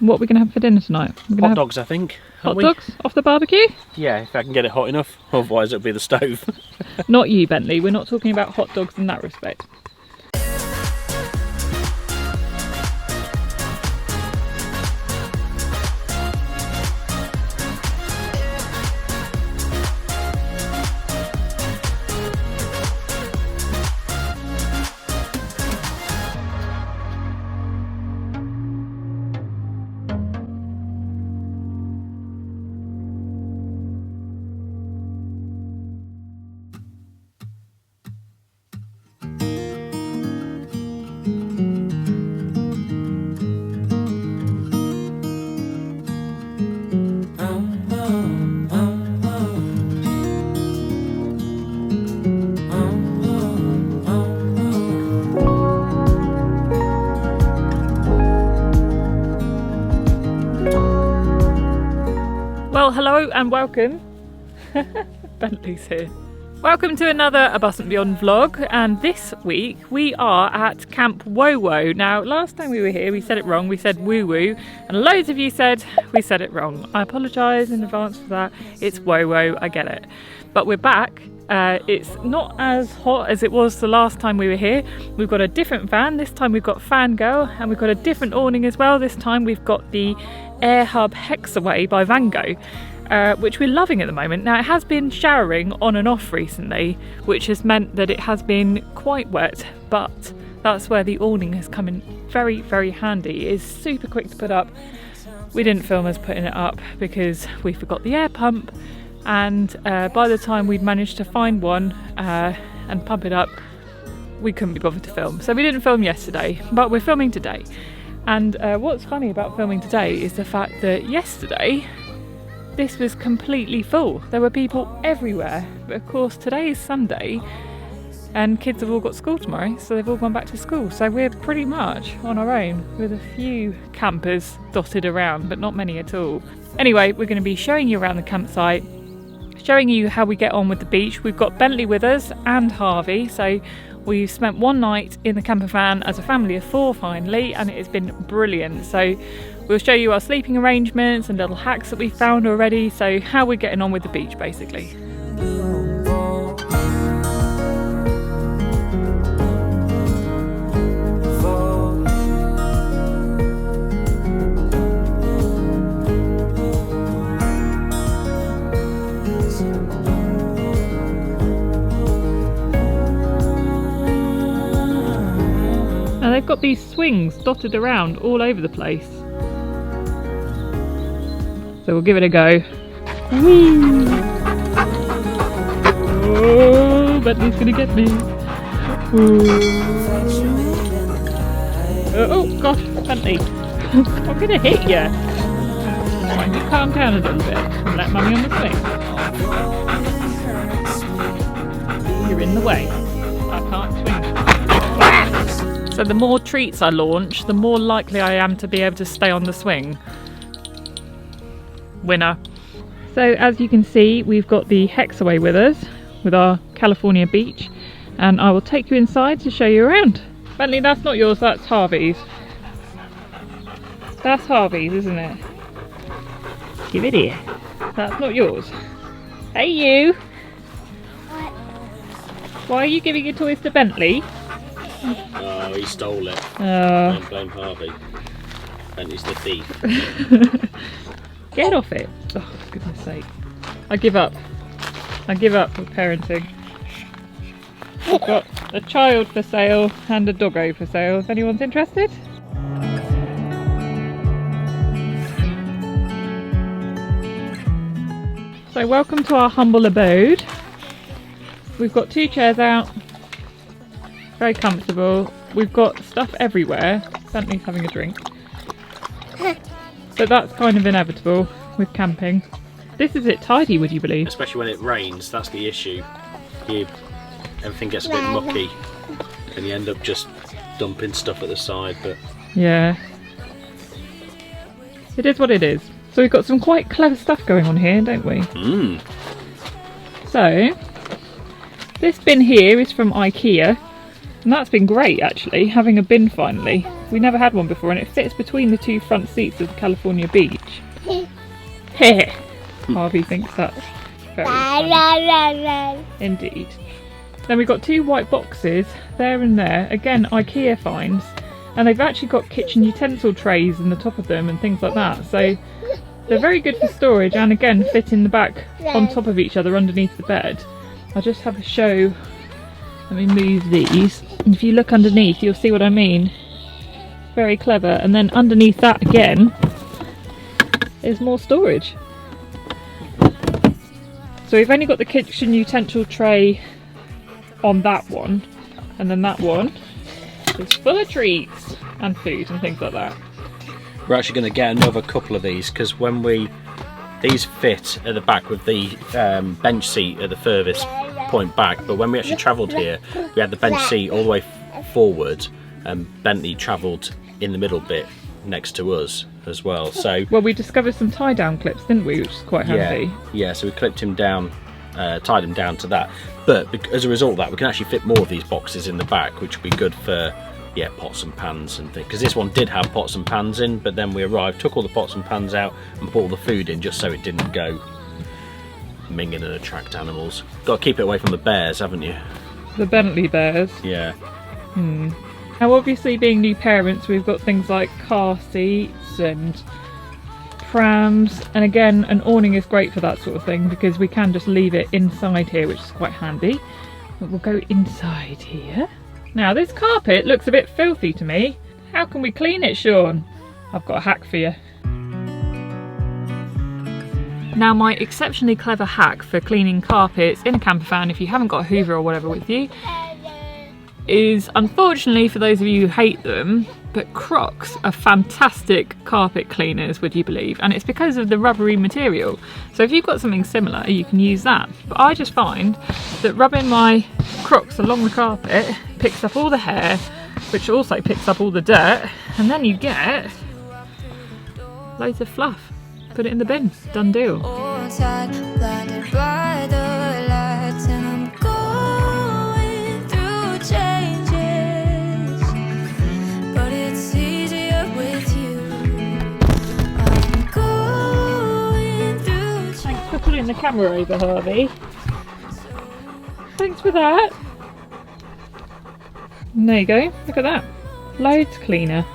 What are we going to have for dinner tonight? Hot dogs, I think. Hot dogs off the barbecue? Yeah, if I can get it hot enough. Otherwise it'll be the stove. Not you, Bentley. We're not talking about hot dogs in that respect. Well, hello and welcome. Bentley's here. Welcome to another ABusAndBeyond vlog, and this week we are at Camp WOWO. Now, last time we were here we said it wrong, we said woo-woo, and loads of you said we said it wrong. I apologise in advance for that. It's WOWO, I get it. But we're back. It's not as hot as it was the last time we were here. We've got a different van. This time we've got Fangirl, and we've got a different awning as well. This time we've got the Air Hub Hexaway by Vango, which we're loving at the moment. Now, it has been showering on and off recently, which has meant that it has been quite wet, but that's where the awning has come in very, very handy. It is super quick to put up. We didn't film us putting it up because we forgot the air pump, and by the time we'd managed to find one and pump it up, we couldn't be bothered to film. So we didn't film yesterday, but we're filming today. And what's funny about filming today is the fact that yesterday this was completely full. There were people everywhere, but of course today is Sunday and kids have all got school tomorrow, so they've all gone back to school. So we're pretty much on our own with a few campers dotted around, but not many at all. Anyway, we're going to be showing you around the campsite, showing you how we get on with the beach. We've got Bentley with us and Harvey, so we've spent one night in the camper van as a family of 4 finally, and it has been brilliant. So we'll show you our sleeping arrangements and little hacks that we found already, so how we're getting on with the beach basically. Now they've got these swings dotted around all over the place. So we'll give it a go. Woo! Oh, Bentley's gonna get me. Oh gosh, Bentley. I'm gonna hit you. Right, just calm down a little bit and let Mummy on the swing. You're in the way. I can't swing. So the more treats I launch, the more likely I am to be able to stay on the swing. Winner. So as you can see, we've got the Hexaway with us with our California Beach, and I will take you inside to show you around. Bentley, that's not yours, that's Harvey's. That's Harvey's, isn't it? Give it here. That's not yours. Hey you! What? Why are you giving your toys to Bentley? Oh, he stole it. Oh. Blame Harvey. Bentley's the thief. Get off it. Oh, for goodness sake. I give up. I give up with parenting. I've got a child for sale and a doggo for sale if anyone's interested. So welcome to our humble abode. We've got 2 chairs out. Very comfortable. We've got stuff everywhere. Bentley's having a drink. But that's kind of inevitable with camping. This is it tidy, would you believe? Especially when it rains, that's the issue. Everything gets a bit mucky and you end up just dumping stuff at the side, but... Yeah. It is what it is. So we've got some quite clever stuff going on here, don't we? Mm. So, this bin here is from IKEA. And that's been great actually, having a bin finally. We never had one before, and it fits between the two front seats of the California Beach. Harvey thinks that's very funny. Indeed. Then we've got 2 white boxes there and there. Again, IKEA finds. And they've actually got kitchen utensil trays in the top of them and things like that. So they're very good for storage, and again fit in the back on top of each other underneath the bed. I'll just have a show. Let me move these. And if you look underneath, you'll see what I mean. Very clever. And then underneath that again is more storage. So we've only got the kitchen utensil tray on that one, and then that one is full of treats and food and things like that. We're actually going to get another couple of these, because when these fit at the back with the bench seat at the furthest point back, but when we actually travelled here, we had the bench seat all the way forward, and Bentley travelled in the middle bit next to us as well. So well, we discovered some tie down clips, didn't we, which is quite handy. Yeah, so we clipped him down, tied him down to that, but as a result of that we can actually fit more of these boxes in the back, which would be good for pots and pans and things, because this one did have pots and pans in, but then we arrived, took all the pots and pans out and put all the food in, just so it didn't go minging and attract animals. Got to keep it away from the bears, haven't you? The Bentley bears. Yeah. Now obviously, being new parents, we've got things like car seats and prams, and again an awning is great for that sort of thing, because we can just leave it inside here, which is quite handy. But we'll go inside here. Now this carpet looks a bit filthy to me. How can we clean it, Sean? I've got a hack for you. Now my exceptionally clever hack for cleaning carpets in a camper van, if you haven't got a Hoover or whatever with you, is, unfortunately for those of you who hate them, but Crocs are fantastic carpet cleaners, would you believe? And it's because of the rubbery material. So if you've got something similar, you can use that. But I just find that rubbing my Crocs along the carpet picks up all the hair, which also picks up all the dirt, and then you get loads of fluff. Put it in the bin. Done deal. Putting the camera over, Harvey. Thanks for that. And there you go, look at that. Loads cleaner.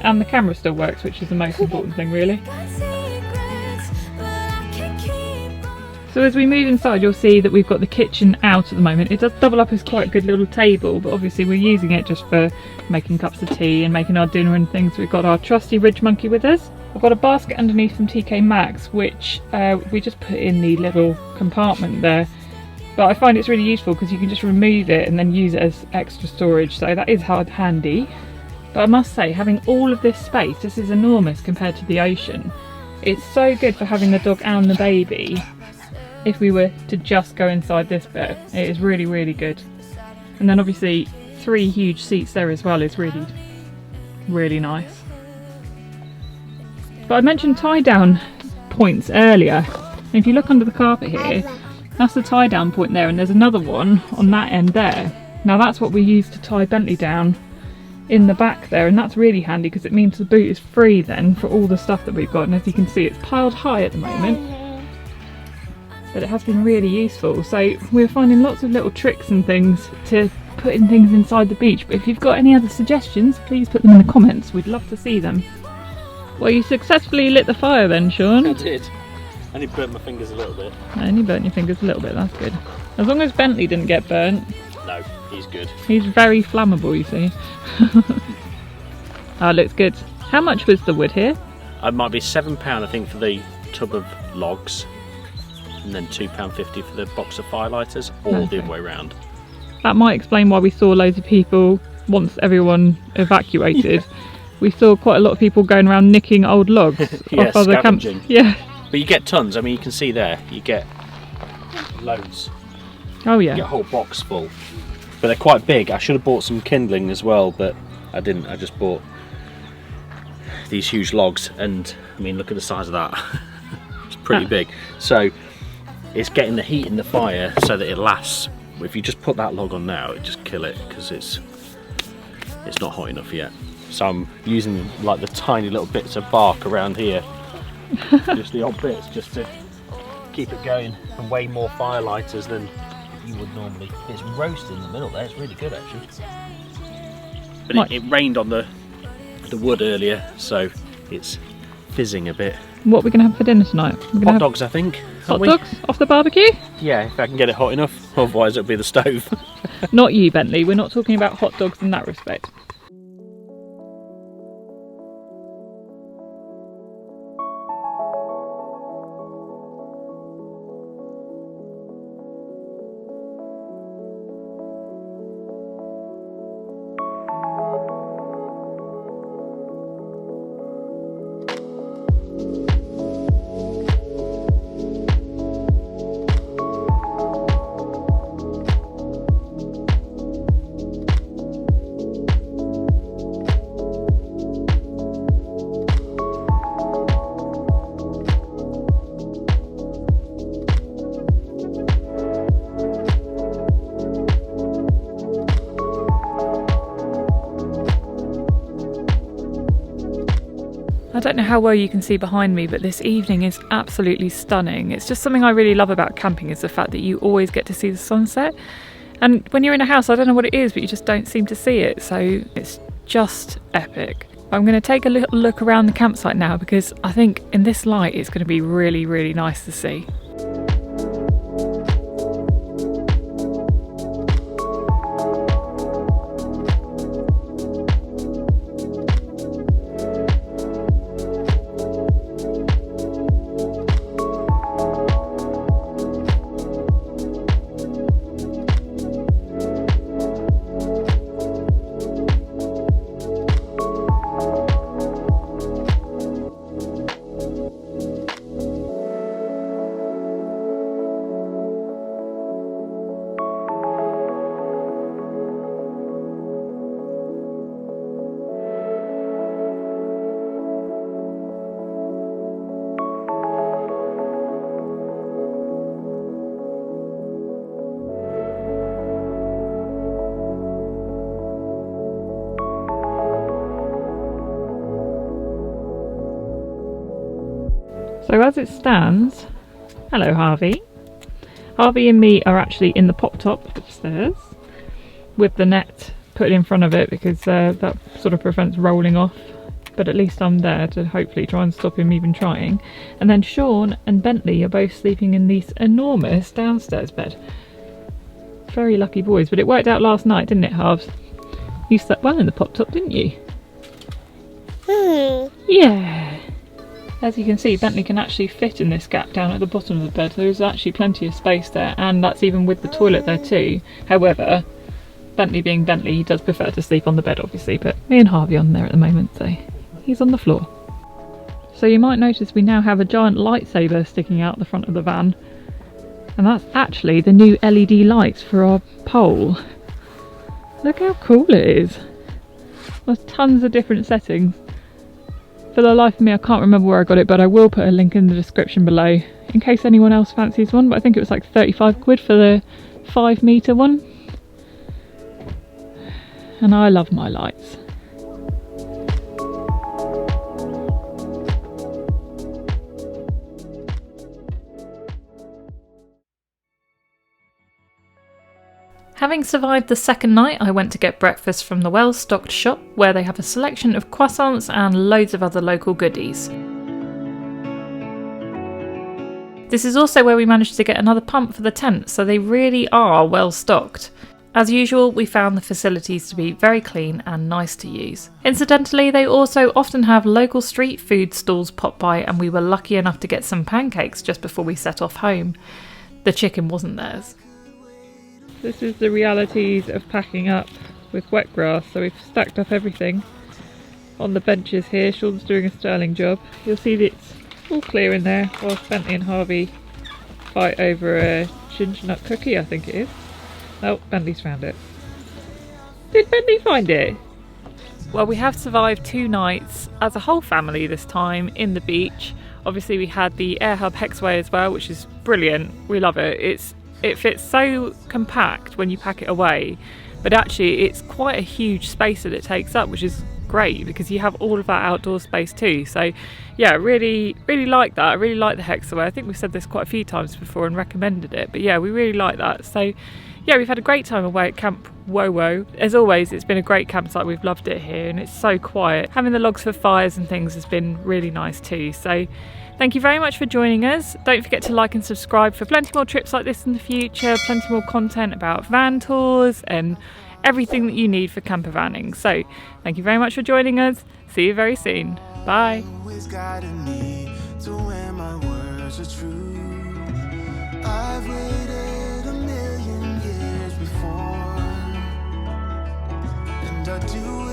And the camera still works, which is the most important thing, really. So as we move inside, you'll see that we've got the kitchen out at the moment. It does double up as quite a good little table, but obviously we're using it just for making cups of tea and making our dinner and things. We've got our trusty Ridge Monkey with us. I've got a basket underneath from TK Maxx, which we just put in the little compartment there. But I find it's really useful because you can just remove it and then use it as extra storage, so that is handy. But I must say, having all of this space, this is enormous compared to the ocean. It's so good for having the dog and the baby if we were to just go inside this bit. It is really, really good. And then obviously 3 huge seats there as well is really, really nice. But I mentioned tie down points earlier. And if you look under the carpet here, that's the tie down point there, and there's another one on that end there. Now that's what we use to tie Bentley down in the back there, and that's really handy because it means the boot is free then for all the stuff that we've got. And as you can see, it's piled high at the moment, but it has been really useful. So we're finding lots of little tricks and things to put in things inside the beach. But if you've got any other suggestions, please put them in the comments. We'd love to see them. Well, you successfully lit the fire then, Sean. I did. I only burnt my fingers a little bit. I only burnt your fingers a little bit, that's good. As long as Bentley didn't get burnt. No, he's good. He's very flammable, you see. Oh, looks good. How much was the wood here? It might be £7, I think, for the tub of logs, and then £2.50 for the box of firelighters, or the other way round. That might explain why we saw loads of people once everyone evacuated. We saw quite a lot of people going around nicking old logs off other camps. Yeah. But you get tons. I mean, you can see there, you get loads. Oh yeah. You get a whole box full. But they're quite big. I should have bought some kindling as well, but I didn't. I just bought these huge logs, and I mean, look at the size of that. It's pretty big. So it's getting the heat in the fire so that it lasts. If you just put that log on now, it just kill it because it's not hot enough yet. so I'm using like the tiny little bits of bark around here, just the odd bits, just to keep it going, and way more fire lighters than you would normally. It's roasted in the middle there, it's really good actually. But it rained on the wood earlier, so it's fizzing a bit. What are we going to have for dinner tonight? Hot dogs, I think. Hot dogs off the barbecue? Yeah, if I can get it hot enough, otherwise it'll be the stove. Not you, Bentley, we're not talking about hot dogs in that respect. I don't know how well you can see behind me, but this evening is absolutely stunning. It's just something I really love about camping, is the fact that you always get to see the sunset. And when you're in a house, I don't know what it is, but you just don't seem to see it. So it's just epic. I'm going to take a little look around the campsite now, because I think in this light it's going to be really, really nice to see. So as it stands, hello Harvey. Harvey and me are actually in the pop top upstairs with the net put in front of it, because that sort of prevents rolling off, but at least I'm there to hopefully try and stop him even trying. And then Sean and Bentley are both sleeping in this enormous downstairs bed. Very lucky boys, but it worked out last night, didn't it, Harves? You slept well in the pop top, didn't you? Yeah. As you can see, Bentley can actually fit in this gap down at the bottom of the bed. There's actually plenty of space there, and that's even with the toilet there too. However, Bentley being Bentley, he does prefer to sleep on the bed obviously, but me and Harvey on there at the moment, so he's on the floor. So you might notice we now have a giant lightsaber sticking out the front of the van, and that's actually the new LED lights for our pole. Look how cool it is. There's tons of different settings. For the life of me, I can't remember where I got it, but I will put a link in the description below in case anyone else fancies one. But I think it was like 35 quid for the 5 metre one. And I love my lights. Having survived the second night, I went to get breakfast from the well-stocked shop, where they have a selection of croissants and loads of other local goodies. This is also where we managed to get another pump for the tent, so they really are well stocked. As usual, we found the facilities to be very clean and nice to use. Incidentally, they also often have local street food stalls pop by, and we were lucky enough to get some pancakes just before we set off home. The chicken wasn't theirs. This is the realities of packing up with wet grass. So we've stacked up everything on the benches here. Sean's doing a sterling job. You'll see that it's all clear in there whilst Bentley and Harvey fight over a ginger nut cookie, I think it is. Oh, Bentley's found it. Did Bentley find it? Well, we have survived 2 nights as a whole family this time in the beach. Obviously we had the Air Hub Hexway as well, which is brilliant. We love it. It fits so compact when you pack it away, but actually it's quite a huge space that it takes up, which is great because you have all of that outdoor space too. So yeah, really like that. I really like the Hexaway. I think we've said this quite a few times before and recommended it, but yeah, we really like that. So yeah, we've had a great time away at Camp WOWO. As always, it's been a great campsite. We've loved it here and it's so quiet. Having the logs for fires and things has been really nice too. So thank you very much for joining us. Don't forget to like and subscribe for plenty more trips like this in the future, plenty more content about van tours and everything that you need for camper vanning. So thank you very much for joining us. See you very soon. Bye. I've waited a million years before, and I do